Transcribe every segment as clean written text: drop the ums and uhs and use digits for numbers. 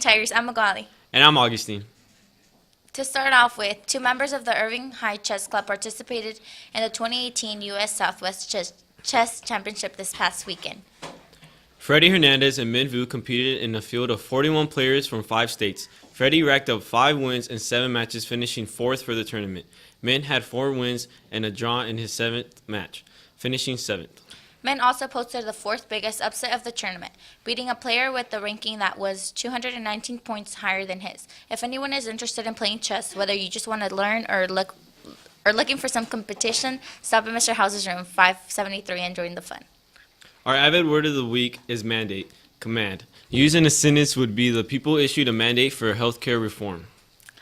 Tigers, I'm Magali. And I'm Augustine. To start off with, two members of the Irving High Chess Club participated in the 2018 U.S. Southwest Chess Championship this past weekend. Freddie Hernandez and Min Vu competed in a field of 41 players from 5 states. Freddie racked up 5 wins in 7 matches, finishing 4th for the tournament. Min had 4 wins and a draw in his 7th match, finishing 7th. Min also posted the 4th biggest upset of the tournament, beating a player with a ranking that was 219 points higher than his. If anyone is interested in playing chess, whether you just want to learn or looking for some competition, stop at Mr. House's room 573 and join the fun. Our avid word of the week is mandate, command. Used in a sentence would be the people issued a mandate for healthcare reform.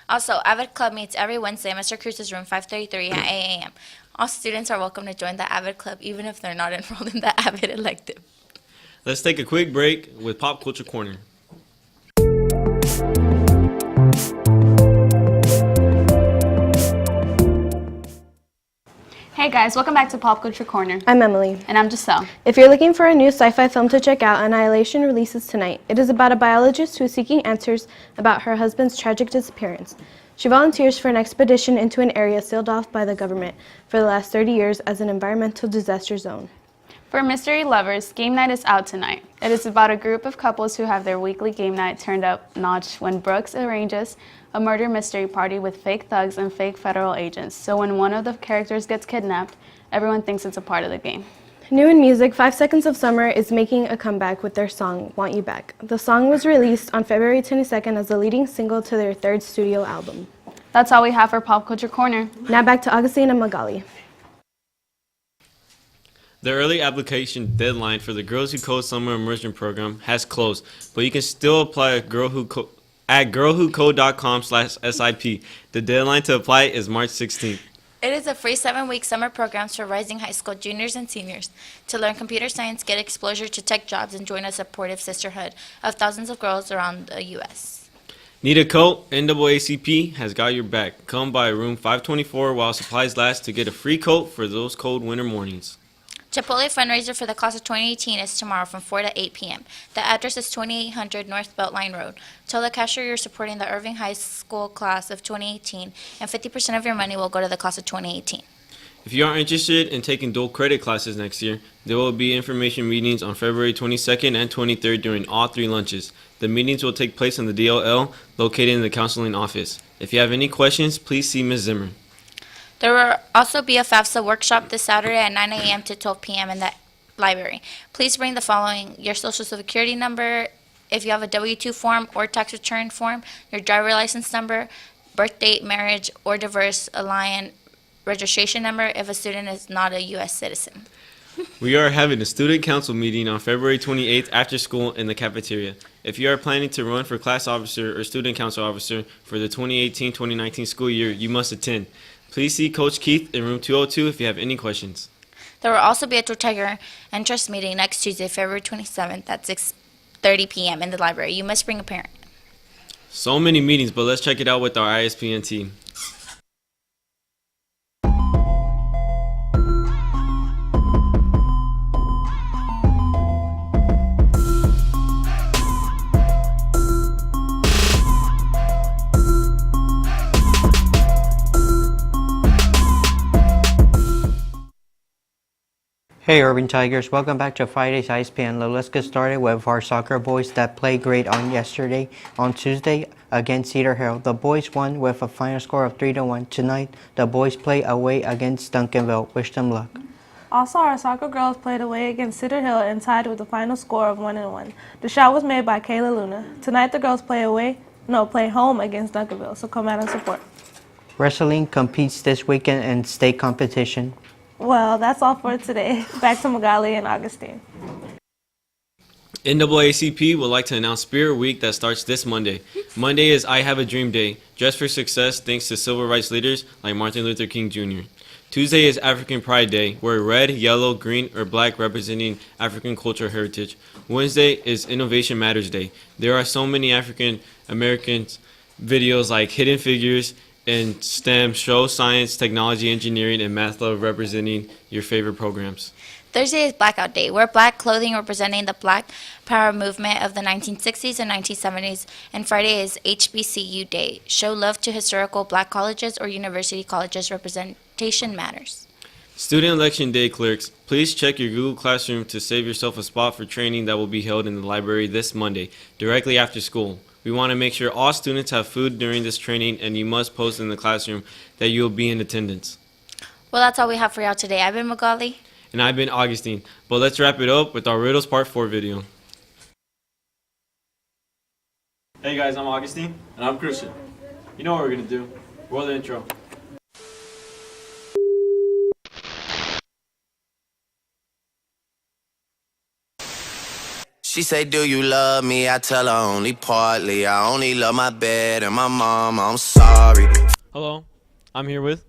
Also, Avid Club meets every Wednesday at Mr. Cruz's room 533 at 8 a.m. All students are welcome to join the Avid Club, even if they're not enrolled in the Avid elective. Let's take a quick break with Pop Culture Corner. Hey guys, welcome back to Pop Culture Corner. I'm Emily. And I'm Giselle. If you're looking for a new sci-fi film to check out, Annihilation releases tonight. It is about a biologist who is seeking answers about her husband's tragic disappearance. She volunteers for an expedition into an area sealed off by the government for the last 30 years as an environmental disaster zone. For mystery lovers, Game Night is out tonight. It is about a group of couples who have their weekly game night turned up notch when Brooks arranges a murder mystery party with fake thugs and fake federal agents. So when one of the characters gets kidnapped, everyone thinks it's a part of the game. New in music, 5 Seconds of Summer is making a comeback with their song, Want You Back. The song was released on February 22nd as the leading single to their 3rd studio album. That's all we have for Pop Culture Corner. Now back to Augustine and Magali. The early application deadline for the Girls Who Code Summer Immersion Program has closed, but you can still apply at girlwhocode.com/SIP. The deadline to apply is March 16th. It is a free 7-week summer program for rising high school juniors and seniors to learn computer science, get exposure to tech jobs, and join a supportive sisterhood of thousands of girls around the U.S. Need a coat? NAACP has got your back. Come by room 524 while supplies last to get a free coat for those cold winter mornings. Chipotle fundraiser for the class of 2018 is tomorrow from 4 to 8 p.m. The address is 2800 North Beltline Road. Tell the cashier you're supporting the Irving High School class of 2018, and 50% of your money will go to the class of 2018. If you are interested in taking dual credit classes next year, there will be information meetings on February 22nd and 23rd during all 3 lunches. The meetings will take place in the DLL located in the counseling office. If you have any questions, please see Ms. Zimmer. There will also be a FAFSA workshop this Saturday at 9 a.m. to 12 p.m. in the library. Please bring the following: your social security number, if you have a W-2 form or tax return form, your driver license number, birth date, marriage, or diverse alliance registration number if a student is not a U.S. citizen. We are having a student council meeting on February 28th after school in the cafeteria. If you are planning to run for class officer or student council officer for the 2018-2019 school year, you must attend. Please see Coach Keith in room 202 if you have any questions. There will also be a Tour Tiger interest meeting next Tuesday, February 27th at 6:30 p.m. in the library. You must bring a parent. So many meetings, but let's check it out with our ISPN team. Hey Irving Tigers, welcome back to Friday's ISPN. Let's get started with our soccer boys that played great on Tuesday against Cedar Hill. The boys won with a final score of 3-1. Tonight, the boys play away against Duncanville. Wish them luck. Also, our soccer girls played away against Cedar Hill and tied with a final score of 1-1. The shot was made by Kayla Luna. Tonight, the girls play home against Duncanville, so come out and support. Wrestling competes this weekend in state competition. Well, that's all for today. Back to Magali and Augustine. NAACP would like to announce Spirit Week that starts this Monday. Monday is I Have a Dream Day, Dress for Success thanks to civil rights leaders like Martin Luther King Jr. Tuesday is African Pride Day, wear red, yellow, green, or black representing African cultural heritage. Wednesday is Innovation Matters Day. There are so many African Americans videos like Hidden Figures and STEM show science, technology, engineering, and math love representing your favorite programs. Thursday is Blackout Day. Wear black clothing representing the Black Power movement of the 1960s and 1970s. And Friday is HBCU Day. Show love to historical black colleges or university colleges. Representation matters. Student Election Day clerks, please check your Google Classroom to save yourself a spot for training that will be held in the library this Monday, directly after school. We want to make sure all students have food during this training, and you must post in the classroom that you will be in attendance. Well, that's all we have for y'all today. I've been Magali. And I've been Augustine, but let's wrap it up with our Riddles Part 4 video. Hey guys, I'm Augustine. And I'm Christian. You know what we're going to do. Roll the intro. She say, do you love me? I tell her only partly. I only love my bed and my mom. I'm sorry. Hello, I'm here with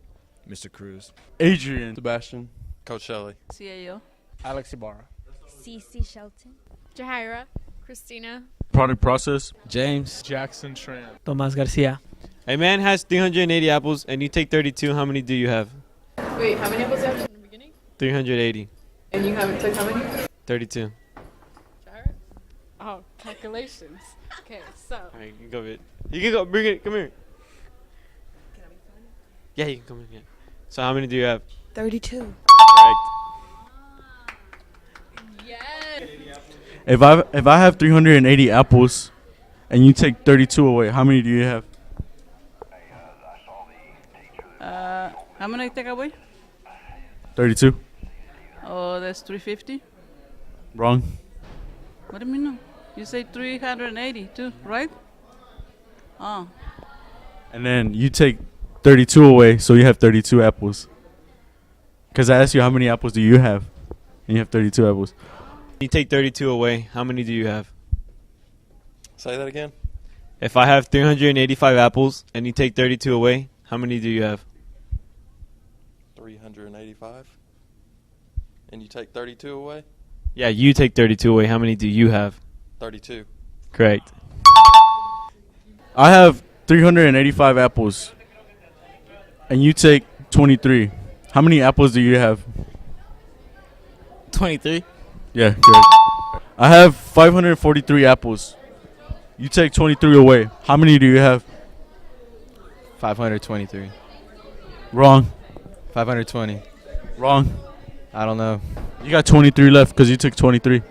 Mr. Cruz. Adrian. Sebastian. Coach Shelley. CAO. Alex Ibarra. Cece Shelton. Jahira. Christina. Product Process. James. Jackson Tran. Tomas Garcia. A man has 380 apples and you take 32. How many do you have? Wait, how many apples do you have in the beginning? 380. And you haven't took how many? 32. Jahira? Oh, calculations. Okay, so. All right, you can go with it. You can go. Bring it. Come here. Can I be fun? Yeah, you can come in. Yeah. So how many do you have? 32. Correct. Yes. If I have 380 apples, and you take 32 away, how many do you have? How many take away? 32. Oh, that's 350. Wrong. What do you mean? No? You say 382, right? Oh. And then you take 32 away, so you have 32 apples. Because I asked you how many apples do you have, and you have 32 apples. You take 32 away. How many do you have? Say that again. If I have 385 apples and you take 32 away, how many do you have? 385. And you take 32 away? Yeah, you take 32 away. How many do you have? 32. Correct. I have 385 apples, and you take 23. How many apples do you have? 23. Yeah, correct. I have 543 apples. You take 23 away. How many do you have? 523. Wrong. 520. Wrong. I don't know. You got 23 left because you took 23.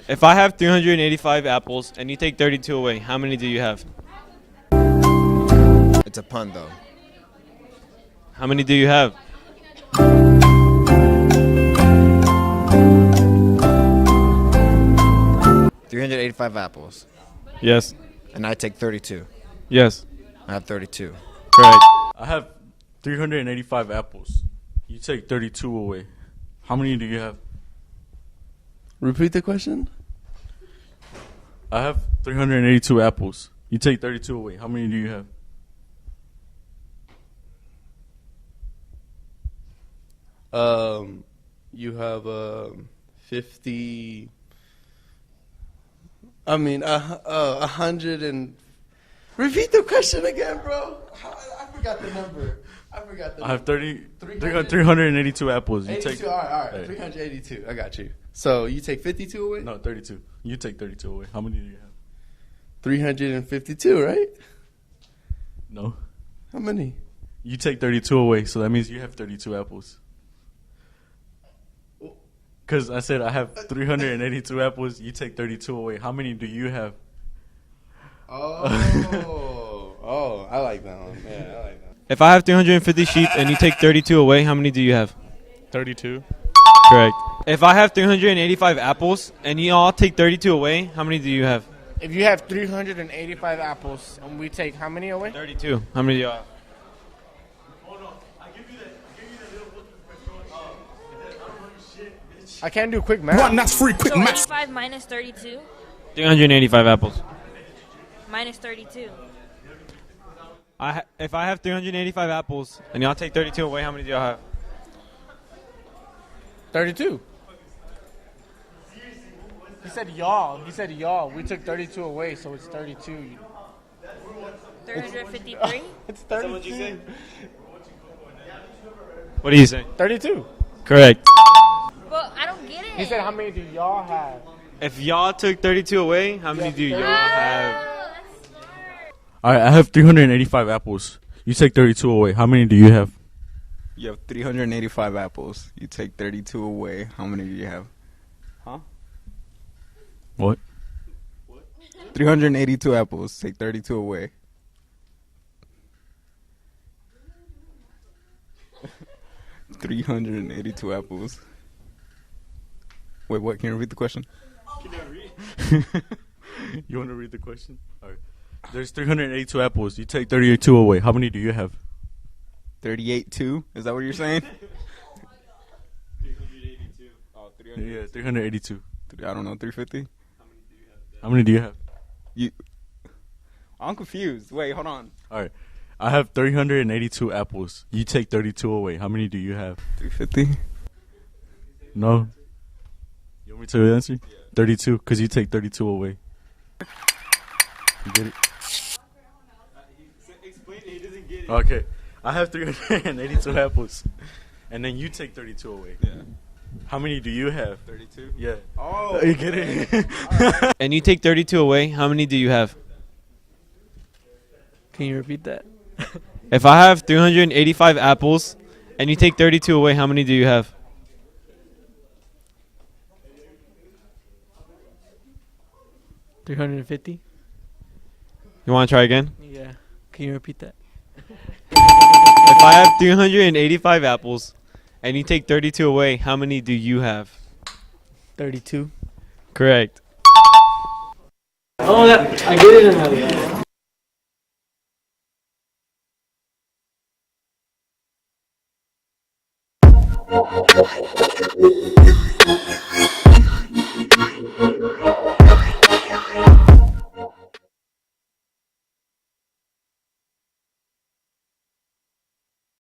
If I have 385 apples and you take 32 away, how many do you have? It's a pun though. How many do you have? 385 apples. Yes. And I take 32. Yes. I have 32. Correct. I have 385 apples. You take 32 away. How many do you have? Repeat the question. I have 382 apples. You take 32 away. How many do you have? You have 50. I mean, 100 and. Repeat the question again, bro. I forgot the number. I have 382 apples. You 82. take All right. Hey. 382. I got you. So you take 52 away? No, 32. You take 32 away. How many do you have? 352, right? No. How many? You take 32 away, so that means you have 32 apples. Because I said I have 382 apples. You take 32 away. How many do you have? Oh, I like that one. Yeah, I like that. If I have 350 sheep and you take 32 away, how many do you have? 32. Correct. If I have 385 apples and you all take 32 away, how many do you have? If you have 385 apples and we take how many away? 32. How many do you have? I can't do quick math. That's free quick math. 85 minus 32 385 apples. minus 32. If I have 385 apples and y'all take 32 away, how many do y'all have? 32. He said y'all. We took 32 away, so it's 32. 353. It's 32. What do you say? 32. Correct. But I don't get it. He said, how many do y'all have? If y'all took 32 away, how many do y'all have? All right, I have 385 apples. You take 32 away. How many do you have? You have 385 apples. You take 32 away. How many do you have? Huh? What? 382 apples. Take 32 away. $382 apples. Wait, what? Can you repeat the question? You want to read the question? All right. There's 382 apples. You take 32 away. How many do you have? 38-2? Is that what you're saying? 382. Oh, Yeah, 382. I don't know, 350? How many do you have? I'm confused. Wait, hold on. All right. I have 382 apples. You take 32 away. How many do you have? 350? No. You want me to answer? 32, because you take 32 away. You get it? Explain it. He doesn't get it. Okay. I have 382 apples. And then you take 32 away. Yeah. How many do you have? 32? Yeah. Oh. You get it? And you take 32 away, how many do you have? Can you repeat that? If I have 385 apples and you take 32 away, how many do you have? $350? You want to try again? Yeah. Can you repeat that? If I have 385 apples and you take 32 away, how many do you have? 32. Correct. Oh, that I get it now.